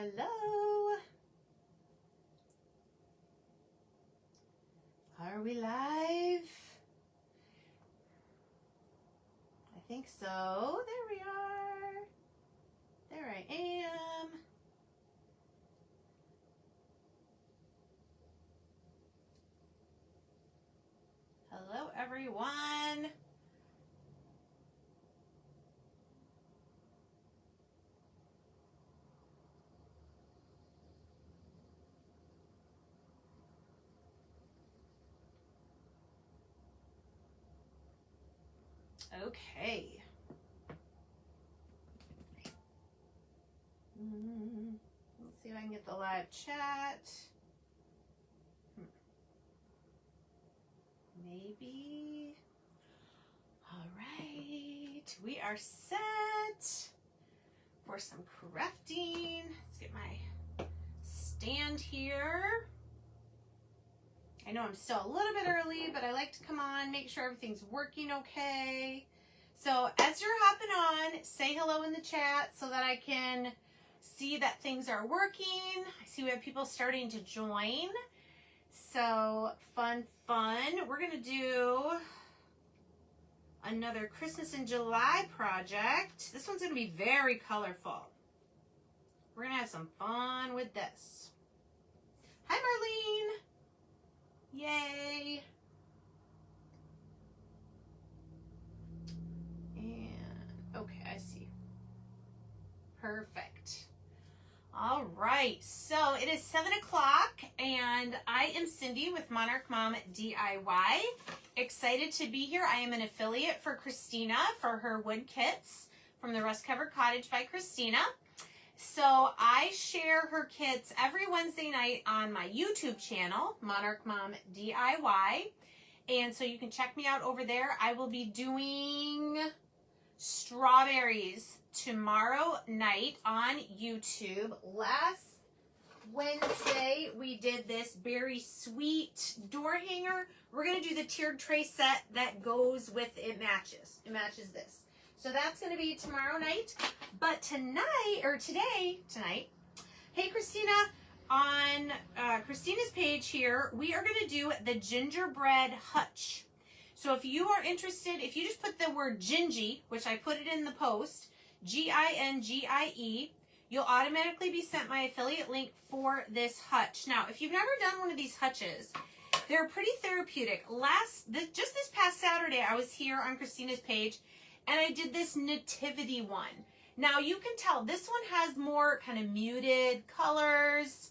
Hello. Are we live? I think so. There we are. There I am. Hello, everyone. Okay. Let's see if I can get the live chat. Maybe. All right. We are set for some crafting. Let's get my stand here. I know I'm still a little bit early, but I like to come on, make sure everything's working okay. So as you're hopping on, say hello in the chat so that I can see that things are working. I see we have people starting to join. So fun. We're gonna do another Christmas in July project. This one's gonna be very colorful. We're gonna have some fun with this. Hi, Marlene. Yay. And okay, I see. Perfect. All right, so it is 7 o'clock and I am Cindy with Monarch Mom DIY. Excited to be here. I am an affiliate for Christina for her wood kits from the Rust Covered Cottage by Christina. So I share her kits every Wednesday night on my YouTube channel, Monarch Mom DIY. And so you can check me out over there. I will be doing strawberries tomorrow night on YouTube. Last Wednesday we did this berry sweet door hanger. We're going to do the tiered tray set that goes with it. Matches this. So that's going to be tomorrow night. But tonight, hey Christina, on Christina's page here, we are going to do the Gingerbread Hutch. So if you are interested, if you just put the word Gingy, which I put it in the post, Gingie, you'll automatically be sent my affiliate link for this hutch. Now, if you've never done one of these hutches, they're pretty therapeutic. Just this past Saturday, I was here on Christina's page, and I did this nativity one. Now, you can tell this one has more kind of muted colors.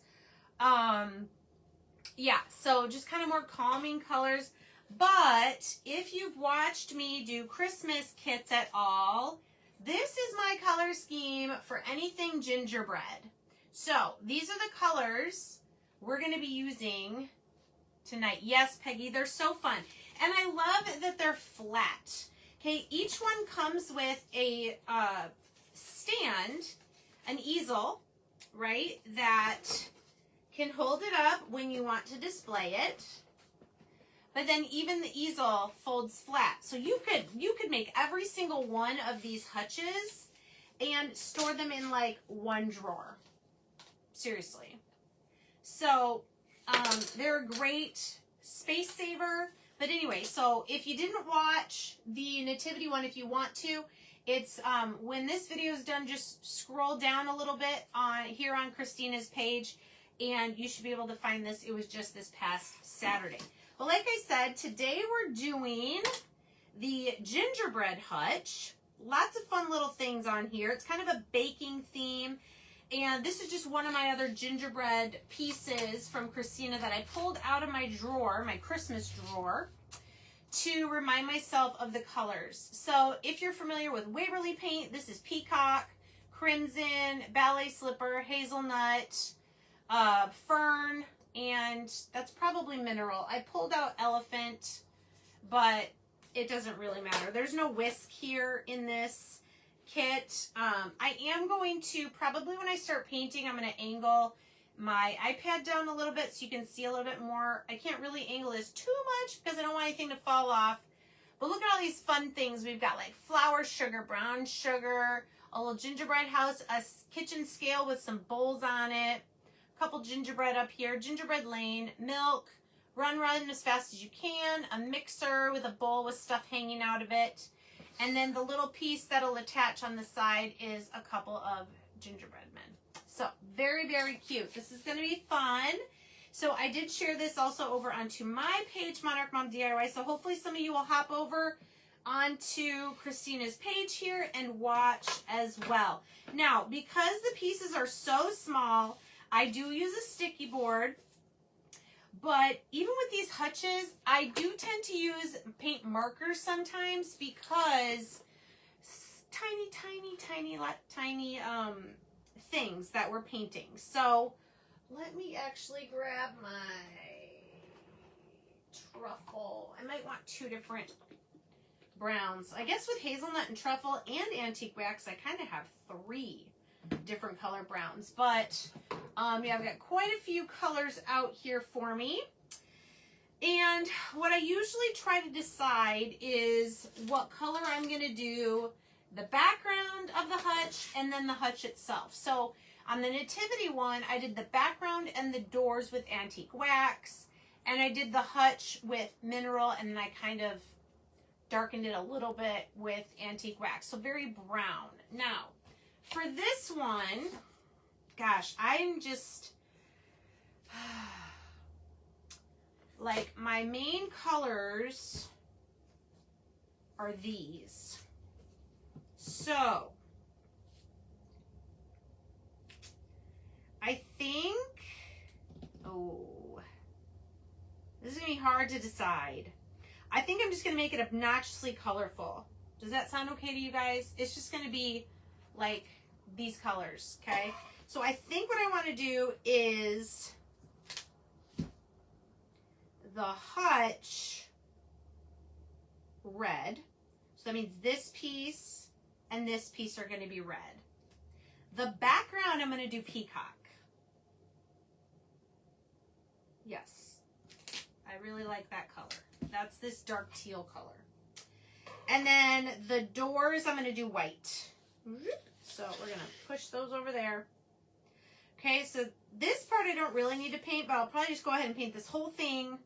Yeah, so just kind of more calming colors. But if you've watched me do Christmas kits at all, this is my color scheme for anything gingerbread. So these are the colors we're going to be using tonight. Yes, Peggy, they're so fun. And I love that they're flat. Okay, each one comes with a stand, an easel, right, that can hold it up when you want to display it. But then even the easel folds flat. So you could make every single one of these hutches and store them in like one drawer. Seriously. So they're a great space saver. But anyway, so if you didn't watch the nativity one, if you want to, it's when this video is done, just scroll down a little bit here on Christina's page and you should be able to find this. It was just this past Saturday. But like I said, today we're doing the Gingerbread Hutch. Lots of fun little things on here. It's kind of a baking theme. And this is just one of my other gingerbread pieces from Christina that I pulled out of my drawer, my Christmas drawer, to remind myself of the colors. So if you're familiar with Waverly paint, this is peacock, crimson, ballet slipper, hazelnut, fern, and that's probably mineral. I pulled out elephant, but it doesn't really matter. There's no whisk here in this kit. I am going to, probably when I start painting, I'm going to angle my iPad down a little bit so you can see a little bit more. I can't really angle this too much because I don't want anything to fall off. But look at all these fun things. We've got like flour sugar, brown sugar, a little gingerbread house, a kitchen scale with some bowls on it, a couple gingerbread up here, gingerbread lane, milk, run as fast as you can, a mixer with a bowl with stuff hanging out of it, and then the little piece that'll attach on the side is a couple of gingerbread men. So very, very cute. This is going to be fun. So I did share this also over onto my page, Monarch Mom DIY. So hopefully some of you will hop over onto Christina's page here and watch as well. Now, because the pieces are so small, I do use a sticky board. But even with these hutches, I do tend to use paint markers sometimes because tiny things that we're painting. So let me actually grab my truffle. I might want two different browns. I guess with hazelnut and truffle and antique wax, I kind of have three different color browns. But yeah, I've got quite a few colors out here for me. And what I usually try to decide is what color I'm going to do the background of the hutch and then the hutch itself. So on the nativity one, I did the background and the doors with antique wax, and I did the hutch with mineral, and then I kind of darkened it a little bit with antique wax, so very brown. Now, for this one, gosh, I'm just like, my main colors are these. So I think, this is going to be hard to decide. I think I'm just going to make it obnoxiously colorful. Does that sound okay to you guys? It's just going to be like these colors, okay? So I think what I want to do is the hutch red. So that means this piece and this piece are going to be red. The background, I'm going to do peacock. Yes. I really like that color. That's this dark teal color. And then the doors, I'm going to do white. So we're going to push those over there. Okay, so this part I don't really need to paint, but I'll probably just go ahead and paint this whole thing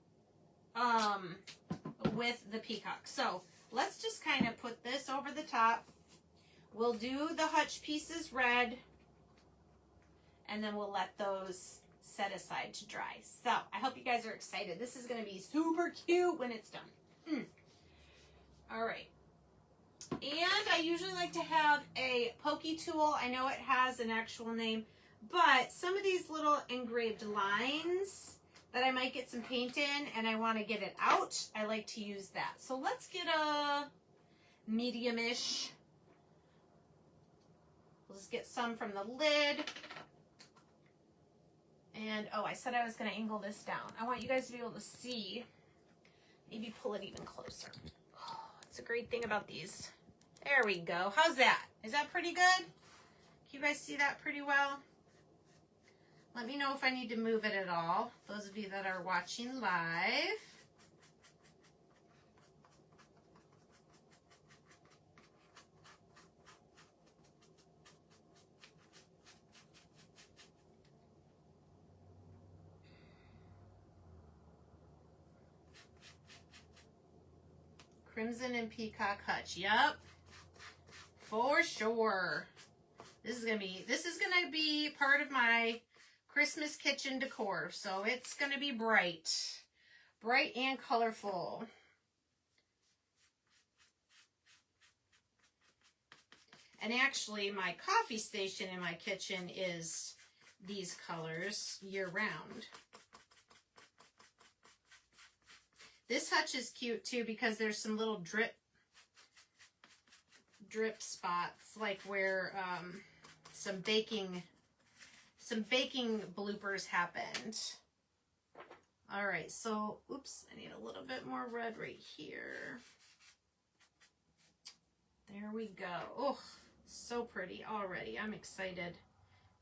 with the peacock. So let's just kind of put this over the top. We'll do the hutch pieces red, and then we'll let those set aside to dry. So I hope you guys are excited. This is going to be super cute when it's done. All right. And I usually like to have a pokey tool. I know it has an actual name, but some of these little engraved lines that I might get some paint in and I want to get it out, I like to use that. So let's get a medium-ish. We'll just get some from the lid. And, oh, I said I was going to angle this down. I want you guys to be able to see. Maybe pull it even closer. Oh, it's a great thing about these. There we go. How's that? Is that pretty good? Can you guys see that pretty well? Let me know if I need to move it at all. Those of you that are watching live. Crimson and Peacock Hutch. Yep. For sure. This is gonna be part of my Christmas kitchen decor. So it's gonna be bright. Bright and colorful. And actually my coffee station in my kitchen is these colors year round. This hutch is cute too because there's some little drip spots, like where some baking bloopers happened. All right, so oops, I need a little bit more red right here. There we go. Oh, so pretty already. I'm excited.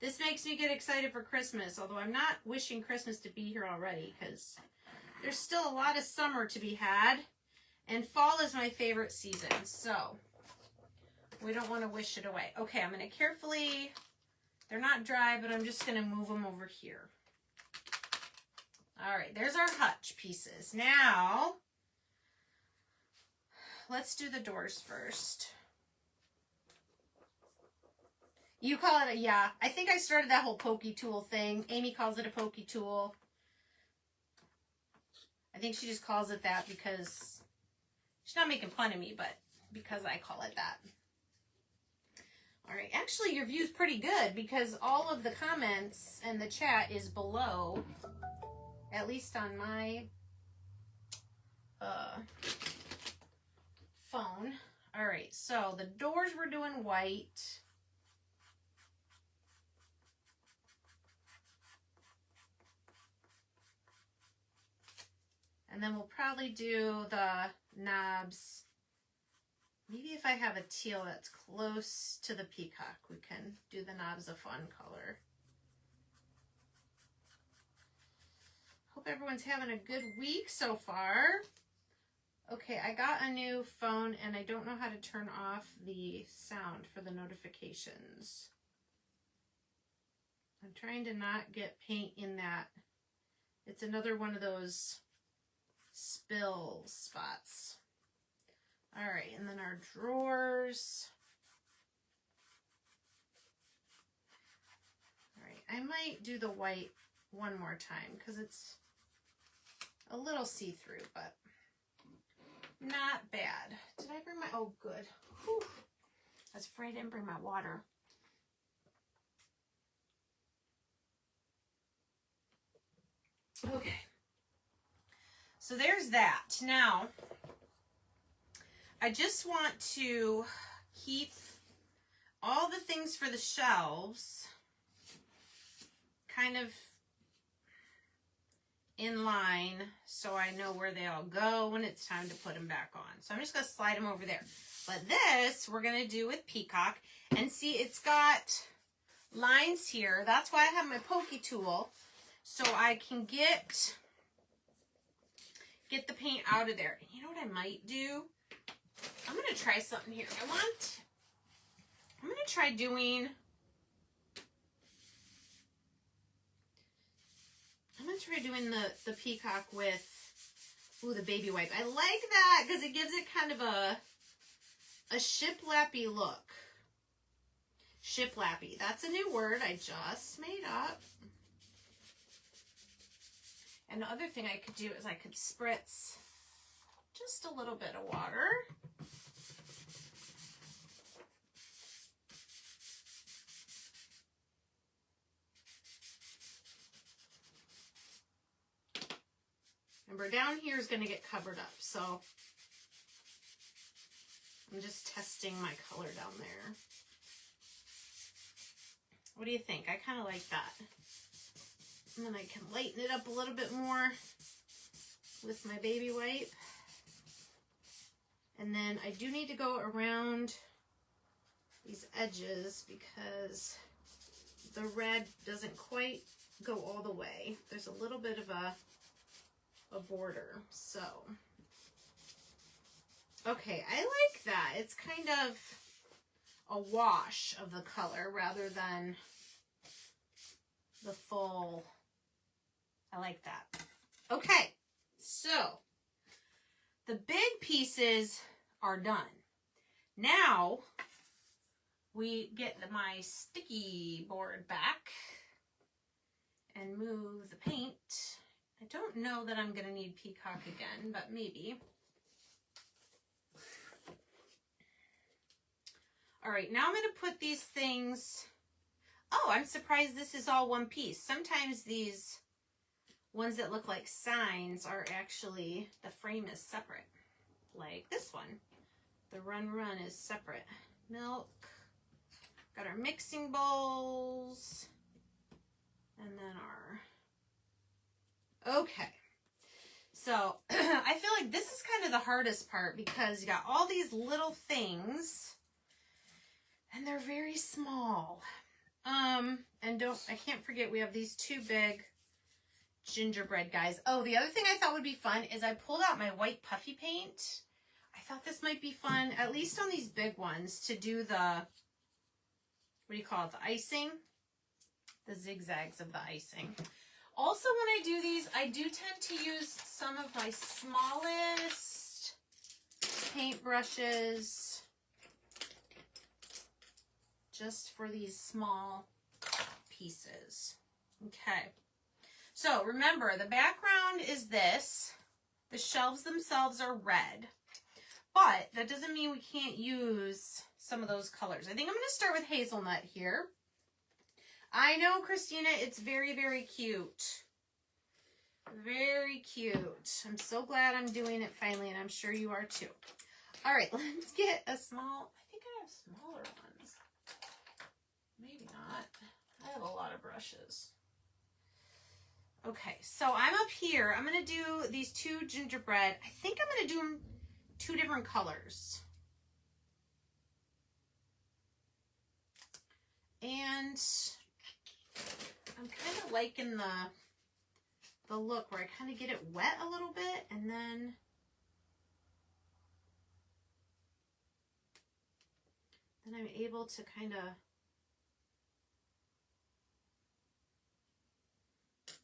This makes me get excited for Christmas, although I'm not wishing Christmas to be here already because there's still a lot of summer to be had, and fall is my favorite season. So We don't want to wish it away. Okay, I'm going to carefully, they're not dry, but I'm just going to move them over here. All right, there's our hutch pieces. Now, let's do the doors first. You call it a, yeah, I think I started that whole pokey tool thing. Amy calls it a pokey tool. I think she just calls it that because she's not making fun of me, but because I call it that. All right, actually your view's pretty good because all of the comments and the chat is below, at least on my phone. All right, so the doors we're doing white. And then we'll probably do the knobs. Maybe if I have a teal that's close to the peacock, we can do the knobs a fun color. Hope everyone's having a good week so far. Okay, I got a new phone and I don't know how to turn off the sound for the notifications. I'm trying to not get paint in that. It's another one of those spill spots. All right, and then our drawers. All right, I might do the white one more time because it's a little see-through, but not bad. Did I bring my, oh good. Whew. I was afraid I didn't bring my water. Okay. So there's that. Now, I just want to keep all the things for the shelves kind of in line so I know where they all go when it's time to put them back on. So I'm just going to slide them over there. But this we're going to do with peacock. And see, it's got lines here. That's why I have my pokey tool, so I can get the paint out of there. And you know what I might do? I'm going to try something here. I'm going to try doing, the peacock with, ooh, the baby wipe. I like that because it gives it kind of a shiplappy look. Shiplappy. That's a new word I just made up. And the other thing I could do is I could spritz just a little bit of water. Remember, down here is going to get covered up, so I'm just testing my color down there. What do you think? I kind of like that. And then I can lighten it up a little bit more with my baby wipe. And then I do need to go around these edges because the red doesn't quite go all the way. There's a little bit of a border. So, okay, I like that. It's kind of a wash of the color rather than the full. I like that. Okay, so the big pieces are done. Now we get my sticky board back and move the paint. I don't know that I'm going to need peacock again, but maybe. All right, now I'm going to put these things. Oh, I'm surprised this is all one piece. Sometimes these ones that look like signs are actually, the frame is separate. Like this one. The Run is separate. Milk. Got our mixing bowls. And then our... Okay. So, I feel like this is kind of the hardest part because you got all these little things and they're very small. And I can't forget we have these two big gingerbread guys. Oh, the other thing I thought would be fun is I pulled out my white puffy paint. I thought this might be fun, at least on these big ones, to do the, what do you call it, the icing? The zigzags of the icing. Also, when I do these, I do tend to use some of my smallest paint brushes just for these small pieces. Okay. So remember, the background is this. The shelves themselves are red. But that doesn't mean we can't use some of those colors. I think I'm going to start with hazelnut here. I know, Christina, it's very, very cute. Very cute. I'm so glad I'm doing it finally, and I'm sure you are too. All right, let's get a small, I think I have smaller ones. Maybe not. I have a lot of brushes. Okay, so I'm up here. I'm going to do these two gingerbread. I think I'm going to do them two different colors. And I'm kind of liking the look where I kind of get it wet a little bit, and then I'm able to kind of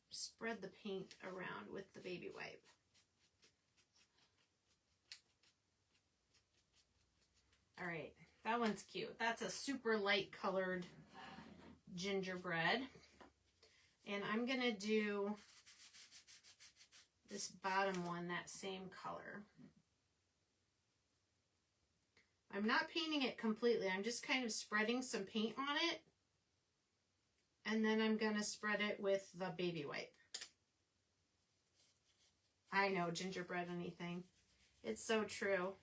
spread the paint around with the baby wipe. All right, that one's cute. That's a super light colored gingerbread. And I'm gonna do this bottom one that same color. I'm not painting it completely. I'm just kind of spreading some paint on it. And then I'm gonna spread it with the baby wipe. I know, gingerbread anything. It's so true.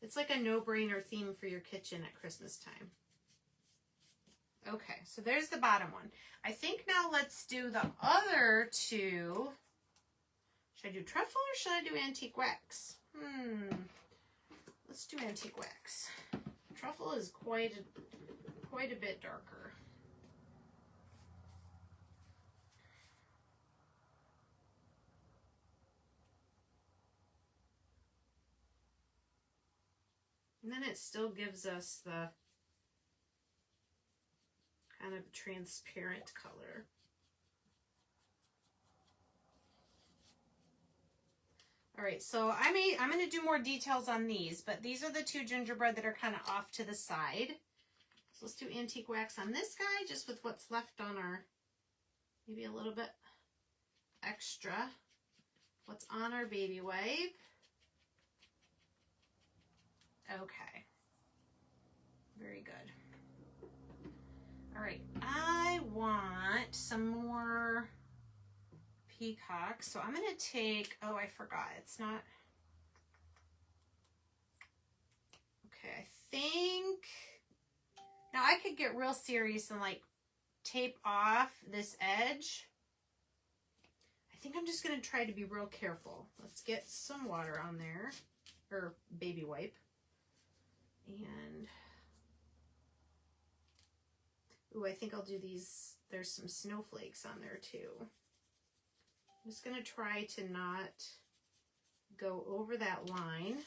It's like a no-brainer theme for your kitchen at Christmas time. Okay, so there's the bottom one. I think now let's do the other two. Should I do truffle or should I do antique wax? Let's do antique wax. Truffle is quite a bit darker. And then it still gives us the kind of transparent color. All right, so I'm going to do more details on these, but these are the two gingerbread that are kind of off to the side. So let's do antique wax on this guy, just with what's left on our, maybe a little bit extra, what's on our baby wipe. Okay, very good. All right, I want some more peacocks, so I'm gonna take, oh, I forgot, it's not, okay, I think, now I could get real serious and like tape off this edge. I think I'm just gonna try to be real careful. Let's get some water on there, or baby wipe. And, ooh, I think I'll do these, there's some snowflakes on there too. I'm just going to try to not go over that line.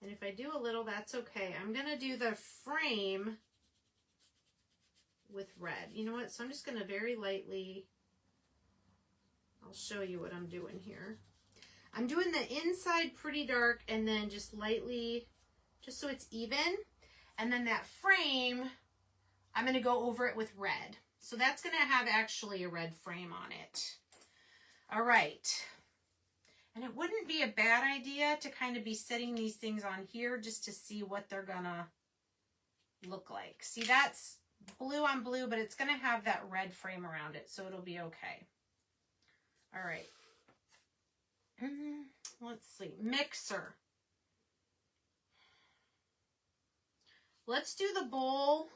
And if I do a little, that's okay. I'm going to do the frame with red. You know what? So I'm just going to very lightly, I'll show you what I'm doing here. I'm doing the inside pretty dark and then just lightly, just so it's even. And then that frame, I'm going to go over it with red. So that's going to have actually a red frame on it. All right. And it wouldn't be a bad idea to kind of be setting these things on here just to see what they're going to look like. See, that's blue on blue, but it's going to have that red frame around it, so it'll be okay. All right. Let's see, mixer. Let's do the bowl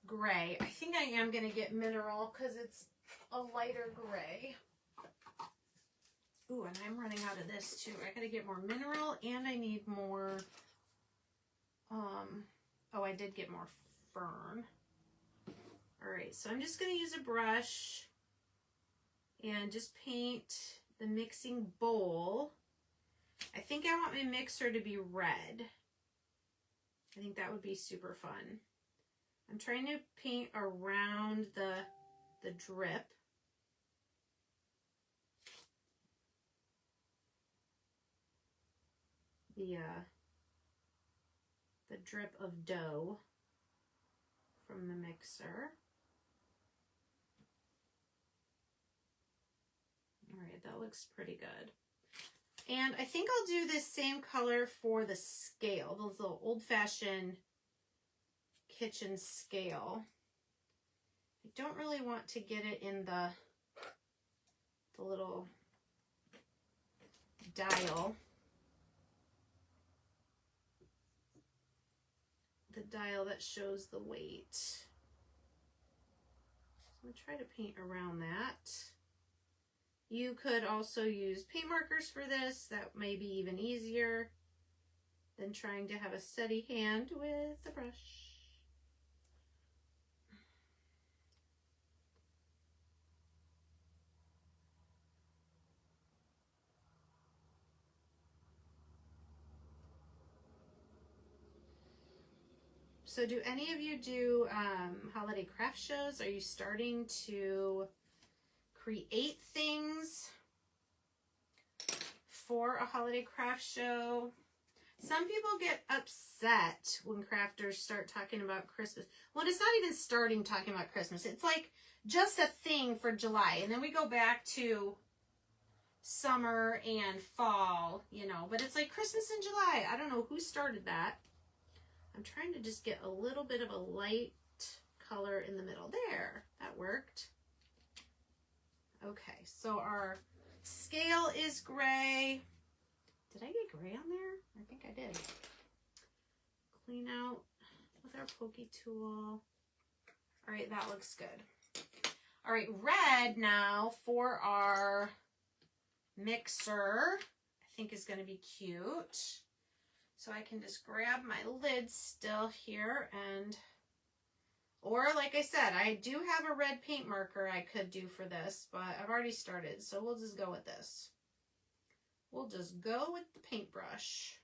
gray. I think I am going to get mineral because it's a lighter gray. Ooh, and I'm running out of this too. I got to get more mineral and I need more, oh, I did get more fern. All right, so I'm just going to use a brush and just paint the mixing bowl. I think I want my mixer to be red. I think that would be super fun. I'm trying to paint around the drip. The drip of dough from the mixer. All right, that looks pretty good. And I think I'll do this same color for the scale, those little old-fashioned kitchen scale. I don't really want to get it in the little dial. The dial that shows the weight. So I'm going to try to paint around that. You could also use paint markers for this. That may be even easier than trying to have a steady hand with the brush. So do any of you do holiday craft shows? Are you starting to create things for a holiday craft show? Some people get upset when crafters start talking about Christmas. Well, it's not even starting talking about Christmas. It's like just a thing for July. And then we go back to summer and fall, you know. But it's like Christmas in July. I don't know who started that. I'm trying to just get a little bit of a light color in the middle. There, that worked. Okay, so our scale is gray. Did I get gray on there? I think I did. Clean out with our pokey tool. All right, that looks good. All right, red now for our mixer, I think is going to be cute. So I can just grab my lid still here and, or like I said, I do have a red paint marker I could do for this, but I've already started, so we'll just go with this. We'll just go with the paintbrush.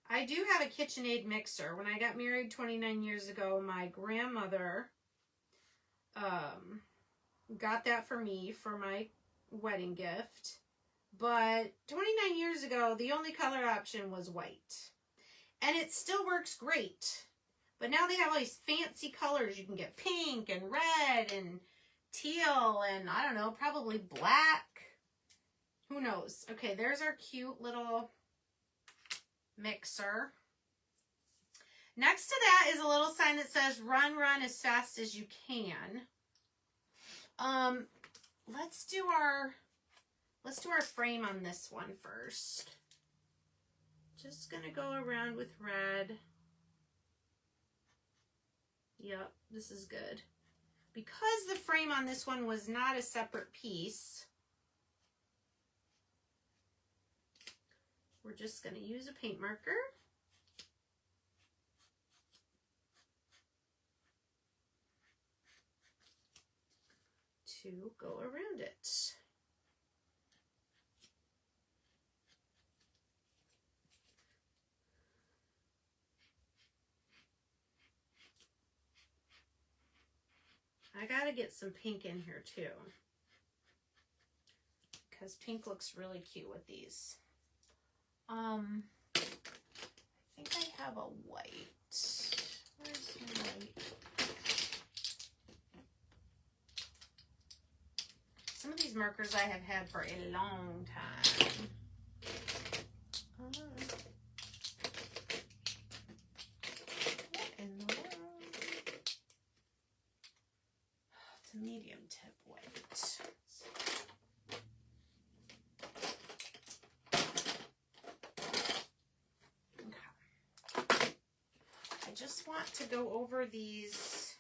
I do have a KitchenAid mixer. When I got married 29 years ago, my grandmother got that for me for my wedding gift. But 29 years ago, the only color option was white. And it still works great. But now they have all these fancy colors. You can get pink and red and teal and, I don't know, probably black. Who knows? Okay, there's our cute little mixer. Next to that is a little sign that says run as fast as you can. Let's do our frame on this one first. Just gonna go around with red. Yep, this is good. Because the frame on this one was not a separate piece, we're just going to use a paint marker. To go around it. I gotta get some pink in here too, because pink looks really cute with these. I think I have a white. Where's my white? Some of these markers I have had for a long time. What in the world? It's a medium tip white. Okay. I just want to go over these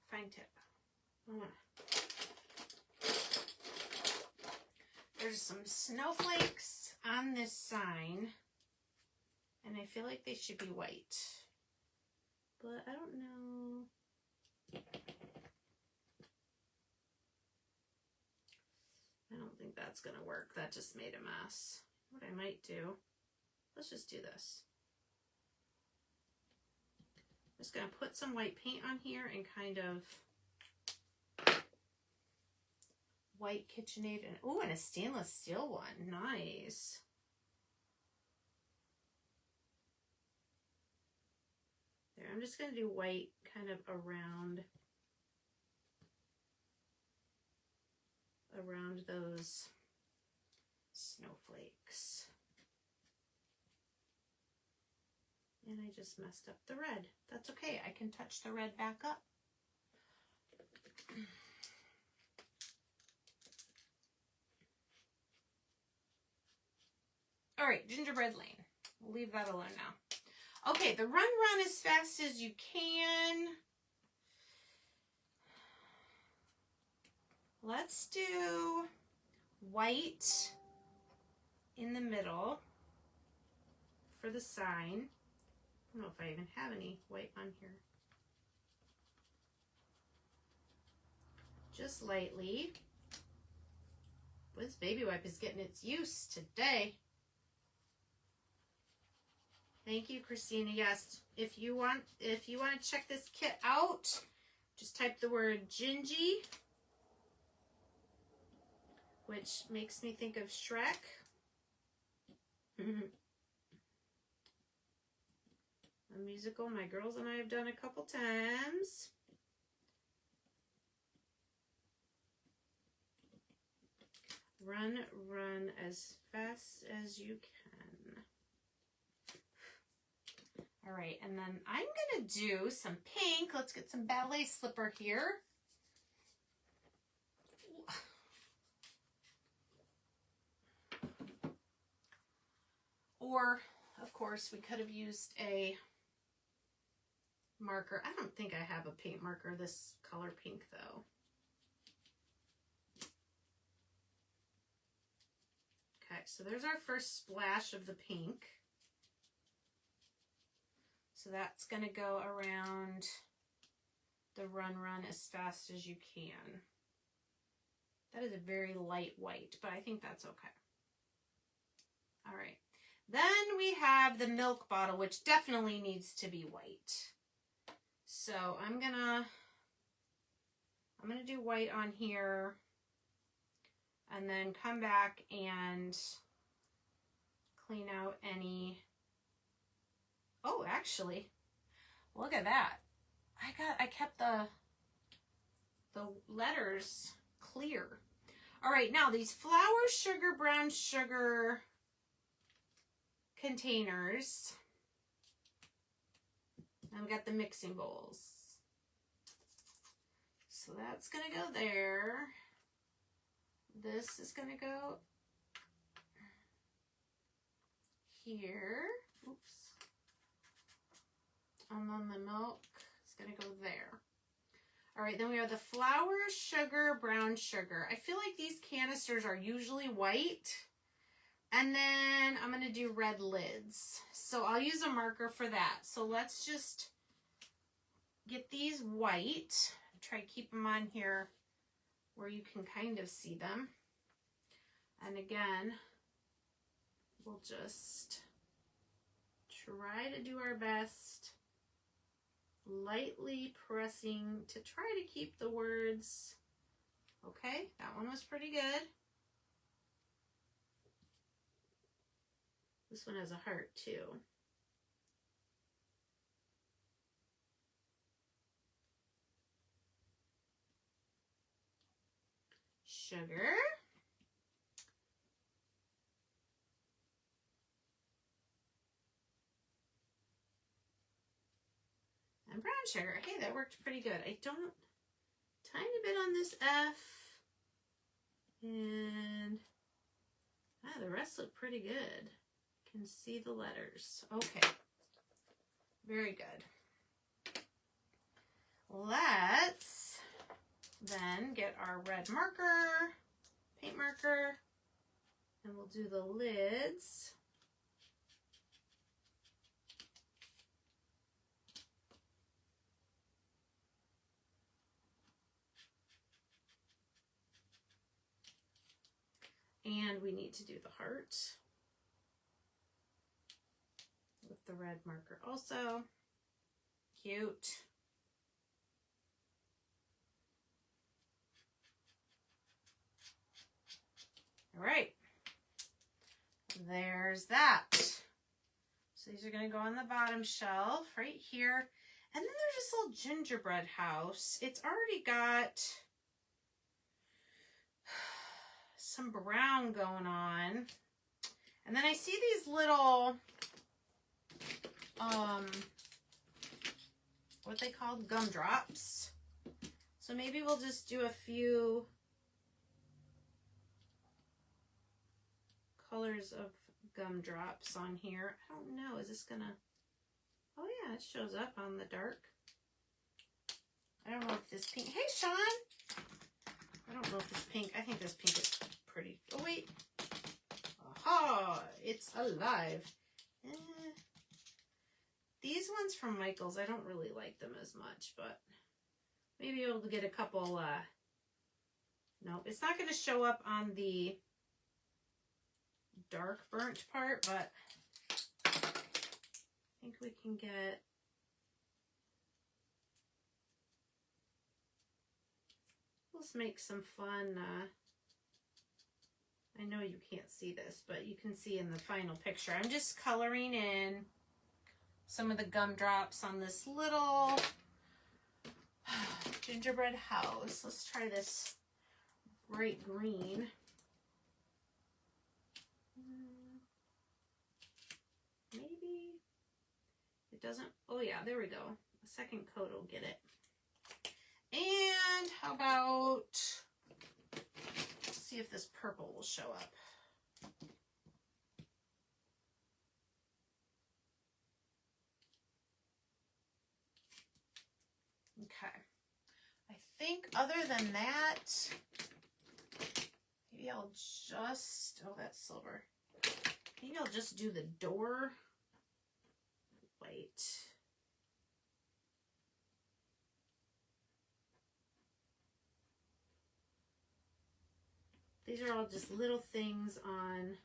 fine tip. there's some snowflakes on this sign, and I feel like they should be white, but I don't know. I don't think that's gonna work. That just made a mess. What I might do, let's just do this. I'm just gonna put some white paint on here and kind of white KitchenAid, and oh, and a stainless steel one. Nice. There, I'm just gonna do white kind of around those snowflakes. And I just messed up the red. That's okay, I can touch the red back up. All right, Gingerbread Lane. We'll leave that alone now. Okay, the run as fast as you can. Let's do white in the middle for the sign. I don't know if I even have any white on here. Just lightly. This baby wipe is getting its use today. Thank you, Christina. Yes, if you want to check this kit out, just type the word Gingy, which makes me think of Shrek. A musical my girls and I have done a couple times. Run as fast as you can. All right, and then I'm gonna do some pink. Let's get some ballet slipper here. Or, of course, we could have used a marker. I don't think I have a paint marker this color pink though. Okay, so there's our first splash of the pink. So that's going to go around the run as fast as you can. That is a very light white, but I think that's okay. All right. Then we have the milk bottle, which definitely needs to be white. So I'm gonna do white on here and then come back and clean out any. Oh, actually, look at that. I kept the letters clear. All right, now these flour, sugar, brown sugar containers. I've got the mixing bowls. So that's gonna go there. This is gonna go here. Oops. And then the milk is gonna go there. All right, then we have the flour, sugar, brown sugar. I feel like these canisters are usually white. And then I'm going to do red lids. So I'll use a marker for that. So let's just get these white. Try to keep them on here where you can kind of see them. And again, we'll just try to do our best, lightly pressing to try to keep the words. Okay, that one was pretty good. This one has a heart too. Sugar. And brown sugar. Okay, that worked pretty good. I don't, tiny bit on this F. And the rest look pretty good. Can see the letters. Okay. Very good. Let's then get our red marker, paint marker, And we'll do the lids. And we need to do the heart with the red marker also. Cute. All right. There's that. So these are going to go on the bottom shelf right here. And then there's this little gingerbread house. It's already got some brown going on. And then I see these little, what they called, gumdrops. So maybe we'll just do a few colors of gumdrops on here. I don't know, is this gonna, oh yeah, it shows up on the dark. I don't know if this pink, hey Sean! I don't know if this pink, I think this pink is pretty, oh wait. Aha, it's alive. These ones from Michaels, I don't really like them as much, but maybe able to get a couple, nope, it's not gonna show up on the dark burnt part, but I think we can get let's make some fun I know you can't see this, but you can see in the final picture. I'm just coloring in some of the gumdrops on this little gingerbread house. Let's try this bright green. Maybe it doesn't, oh yeah, there we go. A second coat will get it. And how about, let's see if this purple will show up. Okay. I think other than that, maybe I'll just, oh, that's silver. Maybe I'll just do the door white. These are all just little things on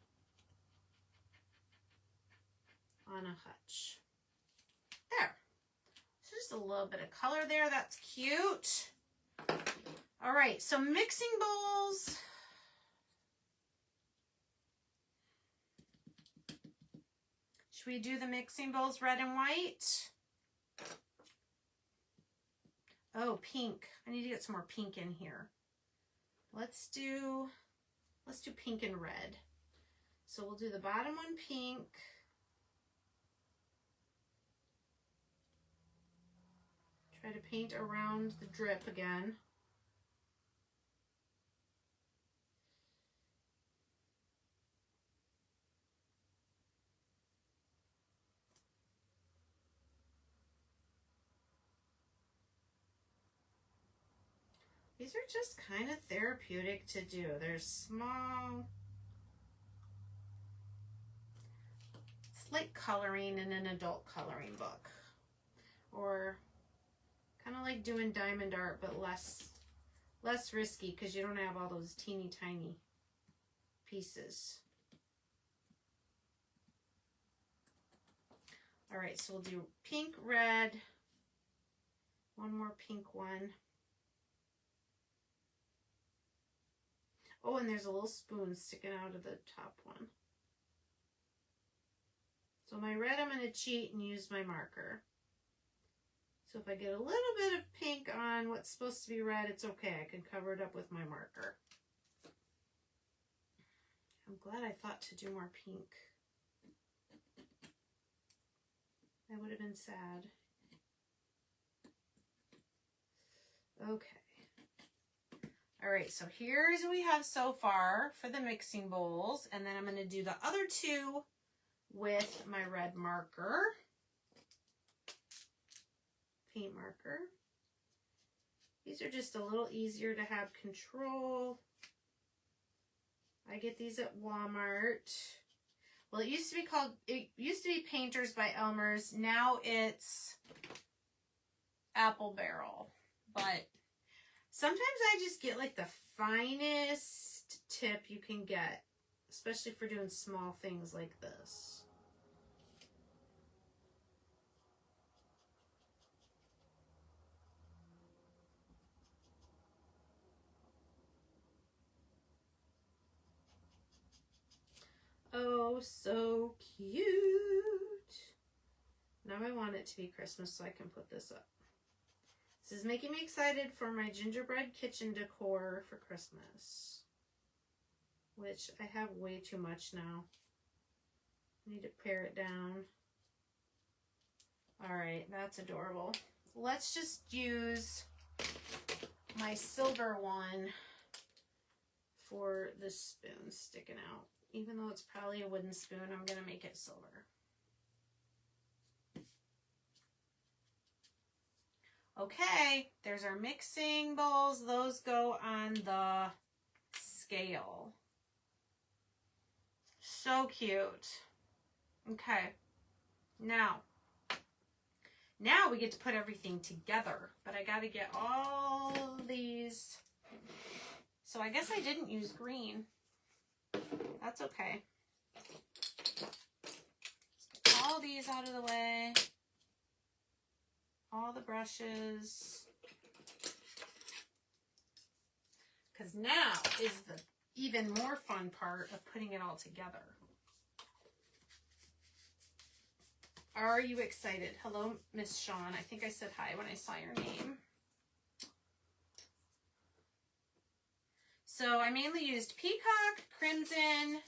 a hutch. There. So just a little bit of color there. That's cute. All right, so mixing bowls. Should we do the mixing bowls red and white? Oh, pink. I need to get some more pink in here. Let's do pink and red. So we'll do the bottom one pink. Try to paint around the drip again. These are just kind of therapeutic to do. They're small. It's like coloring in an adult coloring book. Or kind of like doing diamond art, but less risky because you don't have all those teeny tiny pieces. All right, so we'll do pink, red, one more pink one. Oh, and there's a little spoon sticking out of the top one. So my red, I'm going to cheat and use my marker. So if I get a little bit of pink on what's supposed to be red, it's okay. I can cover it up with my marker. I'm glad I thought to do more pink. That would have been sad. Okay. All right, so here's what we have so far for the mixing bowls. And then I'm going to do the other two with my red marker. Paint marker. These are just a little easier to have control. I I get these at Walmart. Well, it used to be Painters by Elmer's. Now it's Apple Barrel. But sometimes I just get like the finest tip you can get, especially for doing small things like this. Oh, so cute. Now I want it to be Christmas so I can put this up. This is making me excited for my gingerbread kitchen decor for Christmas, which I have way too much now. I need to pare it down. All right, that's adorable. Let's just use my silver one for this spoon sticking out. Even though it's probably a wooden spoon, I'm going to make it silver. Okay, there's our mixing bowls. Those go on the scale. So cute. Okay, now we get to put everything together. But I got to get all these. So I guess I didn't use green. That's okay. All these out of the way. All the brushes. Because now is the even more fun part of putting it all together. Are you excited? Hello, Miss Shawn. I think I said hi when I saw your name. So I mainly used peacock, crimson,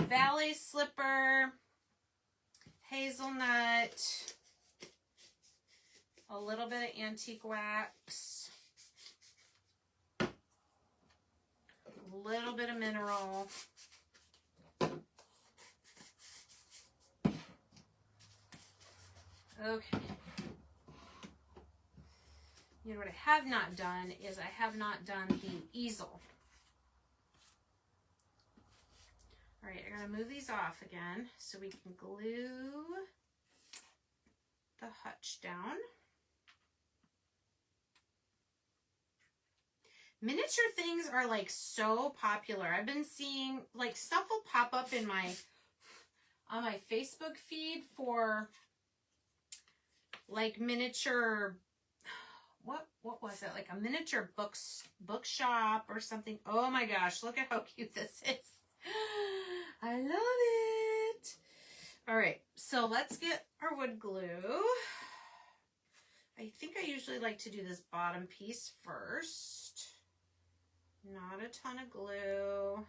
ballet slipper, hazelnut, a little bit of antique wax, a little bit of mineral, okay. You know what I have not done is I have not done the easel. All right, I gotta move these off again so we can glue the hutch down. Miniature things are like so popular. I've been seeing like stuff will pop up in on my Facebook feed for like miniature, what was it? Like a miniature bookshop or something. Oh my gosh, look at how cute this is. I love it. All right, so let's get our wood glue. I think I usually like to do this bottom piece first. Not a ton of glue.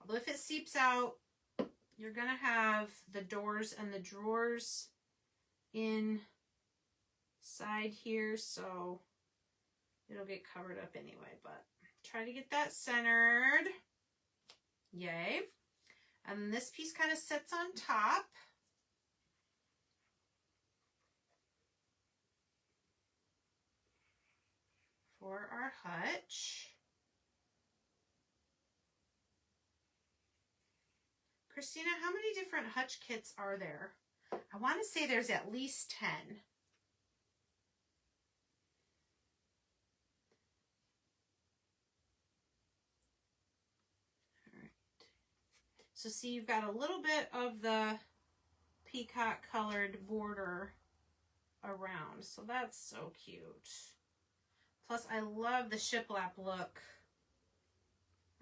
Although if it seeps out, you're gonna have the doors and the drawers inside here, so it'll get covered up anyway, but try to get that centered. Yay. And then this piece kind of sits on top. For our hutch. Christina, how many different hutch kits are there? I want to say there's at least 10. So see, you've got a little bit of the peacock colored border around. So that's so cute. Plus, I love the shiplap look.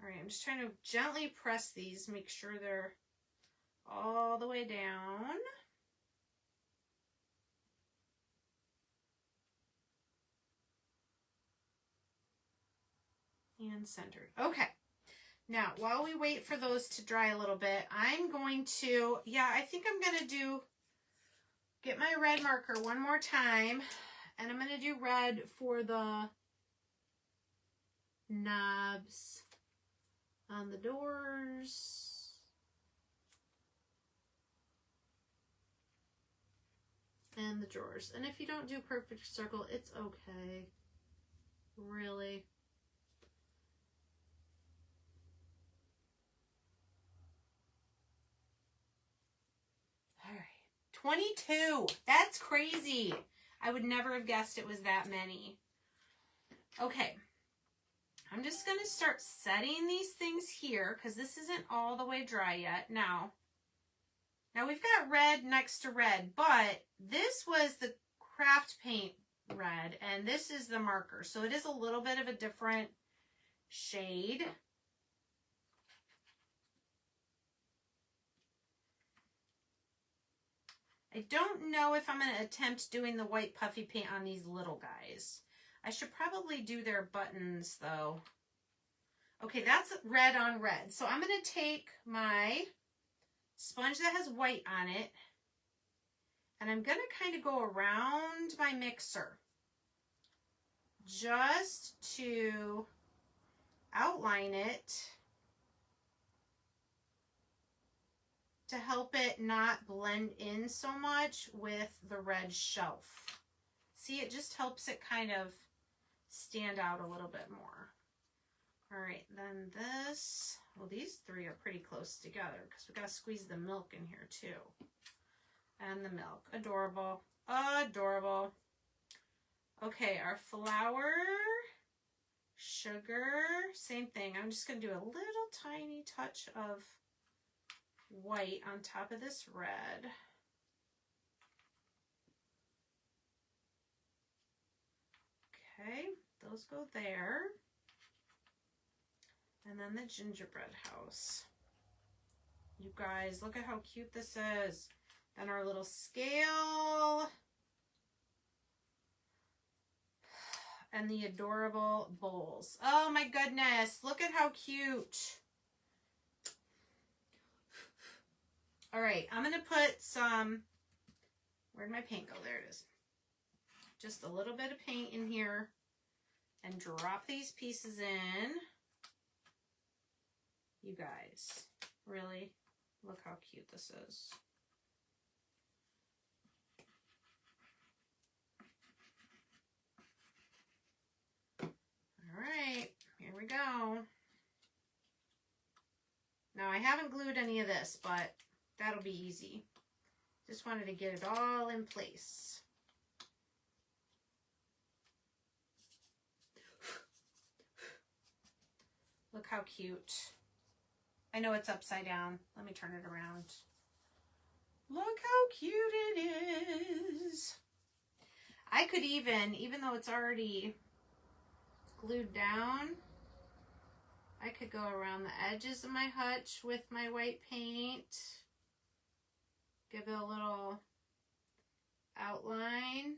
All right, I'm just trying to gently press these, make sure they're all the way down. And centered. Okay. Now, while we wait for those to dry a little bit, I'm going to, I think I'm going to get my red marker one more time, and I'm going to do red for the knobs on the doors. And the drawers. And if you don't do perfect circle, it's okay. Really. 22. That's crazy. I would never have guessed it was that many. Okay. I'm just going to start setting these things here because this isn't all the way dry yet. Now we've got red next to red, but this was the craft paint red and this is the marker. So it is a little bit of a different shade. I don't know if I'm going to attempt doing the white puffy paint on these little guys. I should probably do their buttons though. Okay, that's red on red. So I'm going to take my sponge that has white on it and I'm going to kind of go around my mixer just to outline it to help it not blend in so much with the red shelf. See, it just helps it kind of stand out a little bit more. All right, then this, well, these three are pretty close together because we got to squeeze the milk in here too. And the milk, adorable, adorable. Okay, our flour, sugar, same thing. I'm just going to do a little tiny touch of white on top of this red. Okay, those go there. And then the gingerbread house. You guys, look at how cute this is. Then our little scale. And the adorable bowls. Oh my goodness, look at how cute. All right, I'm going to put some, where'd my paint go? There it is. Just a little bit of paint in here and drop these pieces in. You guys, really, look how cute this is. All right, here we go. Now I haven't glued any of this, but that'll be easy. Just wanted to get it all in place. Look how cute. I know it's upside down. Let me turn it around. Look how cute it is. I could even though it's already glued down, I could go around the edges of my hutch with my white paint. Give it a little outline.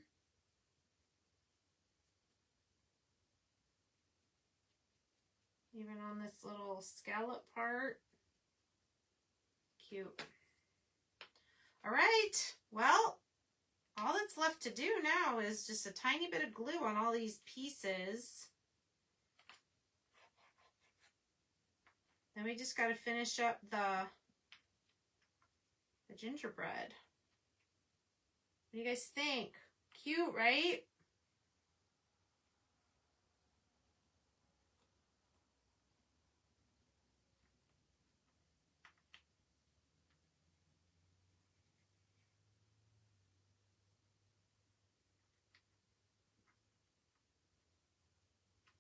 Even on this little scallop part. Cute. All right, well, all that's left to do now is just a tiny bit of glue on all these pieces. Then we just got to finish up the gingerbread. What do you guys think? Cute, right?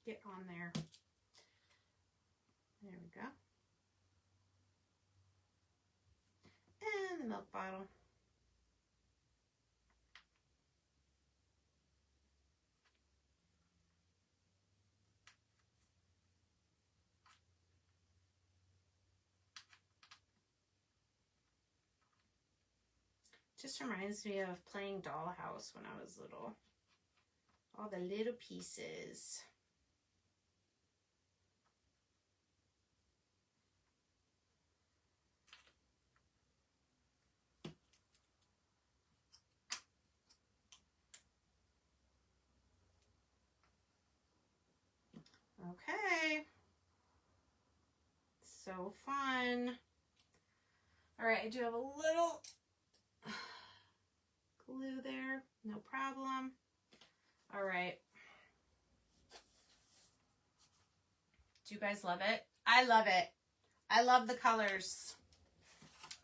Get on there. There we go. And the milk bottle. Just reminds me of playing dollhouse when I was little. All the little pieces. Okay. So fun. All right, I do have a little glue there. No problem. All right. Do you guys love it? I love it. I love the colors.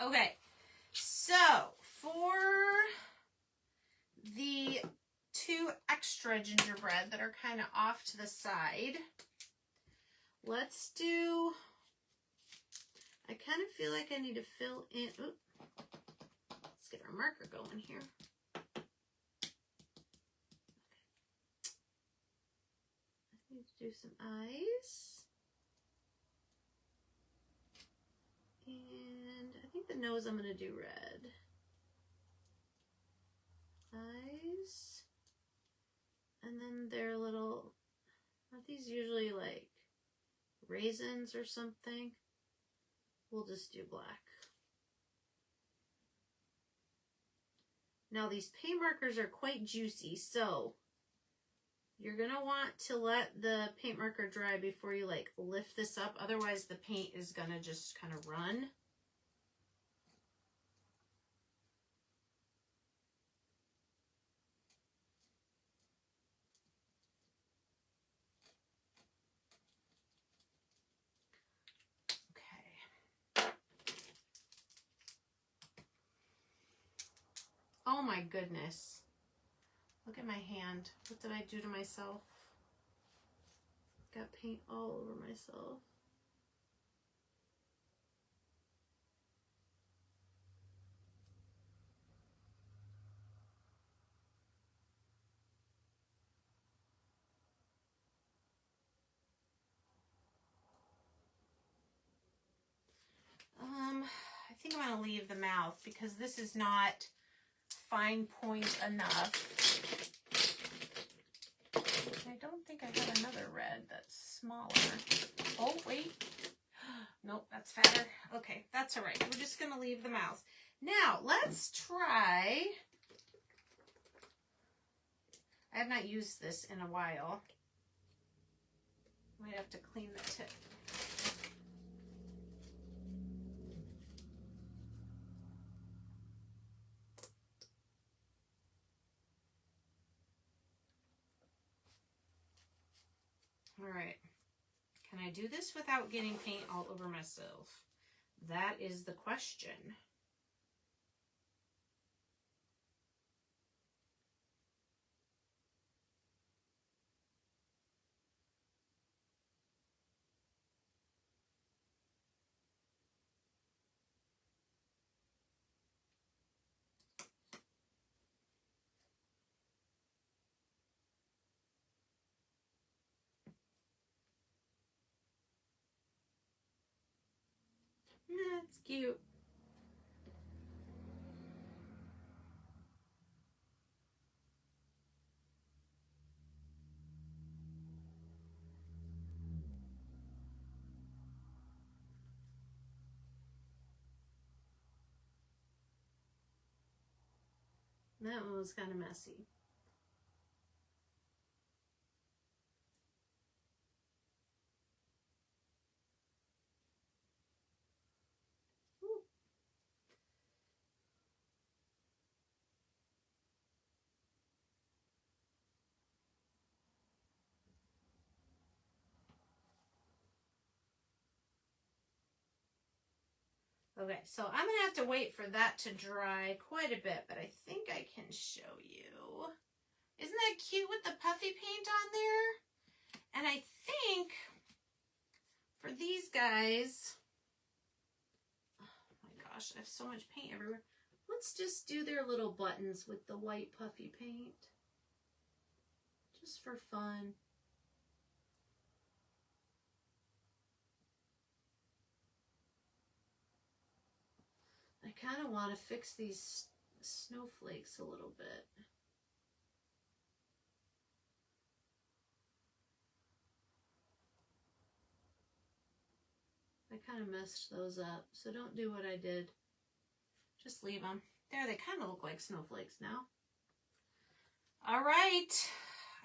Okay. So, for the 2 extra gingerbread that are kind of off to the side. Let's do, I kind of feel like I need to fill in, let's get our marker going here. I need to do some eyes. And I think the nose I'm going to do red. Eyes. And then they're little, aren't these usually like raisins or something? We'll just do black. Now these paint markers are quite juicy, so you're going to want to let the paint marker dry before you like lift this up. Otherwise the paint is going to just kind of run. Oh my goodness. Look at my hand. What did I do to myself? Got paint all over myself. I think I'm going to leave the mouth because this is not fine point enough. I don't think I have another red that's smaller. Oh, wait. Nope, that's fatter. Okay, that's all right. We're just going to leave the mouth. Now, let's try. I have not used this in a while. Might have to clean the tip. All right, can I do this without getting paint all over myself? That is the question. That's cute. That one was kind of messy. Okay, so I'm going to have to wait for that to dry quite a bit, but I think I can show you. Isn't that cute with the puffy paint on there? And I think for these guys, oh my gosh, I have so much paint everywhere. Let's just do their little buttons with the white puffy paint. Just for fun. I kind of want to fix these snowflakes a little bit. I kind of messed those up, so don't do what I did. Just leave them. There, they kind of look like snowflakes now. All right,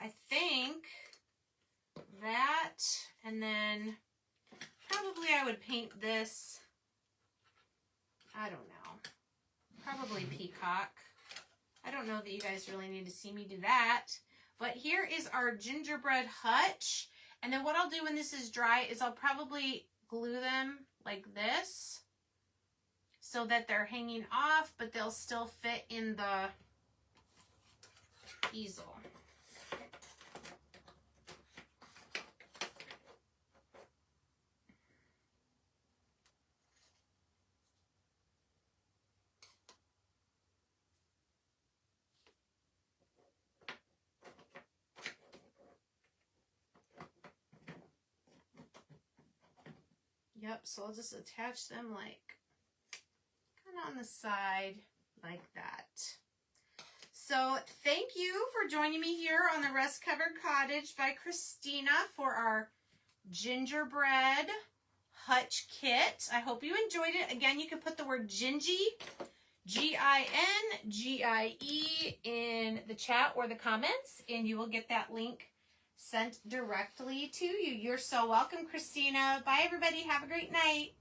I think that, and then probably I would paint this, I don't know, probably peacock. I don't know that you guys really need to see me do that, but here is our gingerbread hutch. And then what I'll do when this is dry is I'll probably glue them like this so that they're hanging off, but they'll still fit in the easel. Yep, so I'll just attach them like kind of on the side like that. So thank you for joining me here on the Rust Covered Cottage by Christina for our Gingerbread Hutch kit. I hope you enjoyed it. Again, you can put the word Gingy, Gingie, in the chat or the comments, and you will get that link sent directly to you. You're so welcome, Christina. Bye, everybody. Have a great night.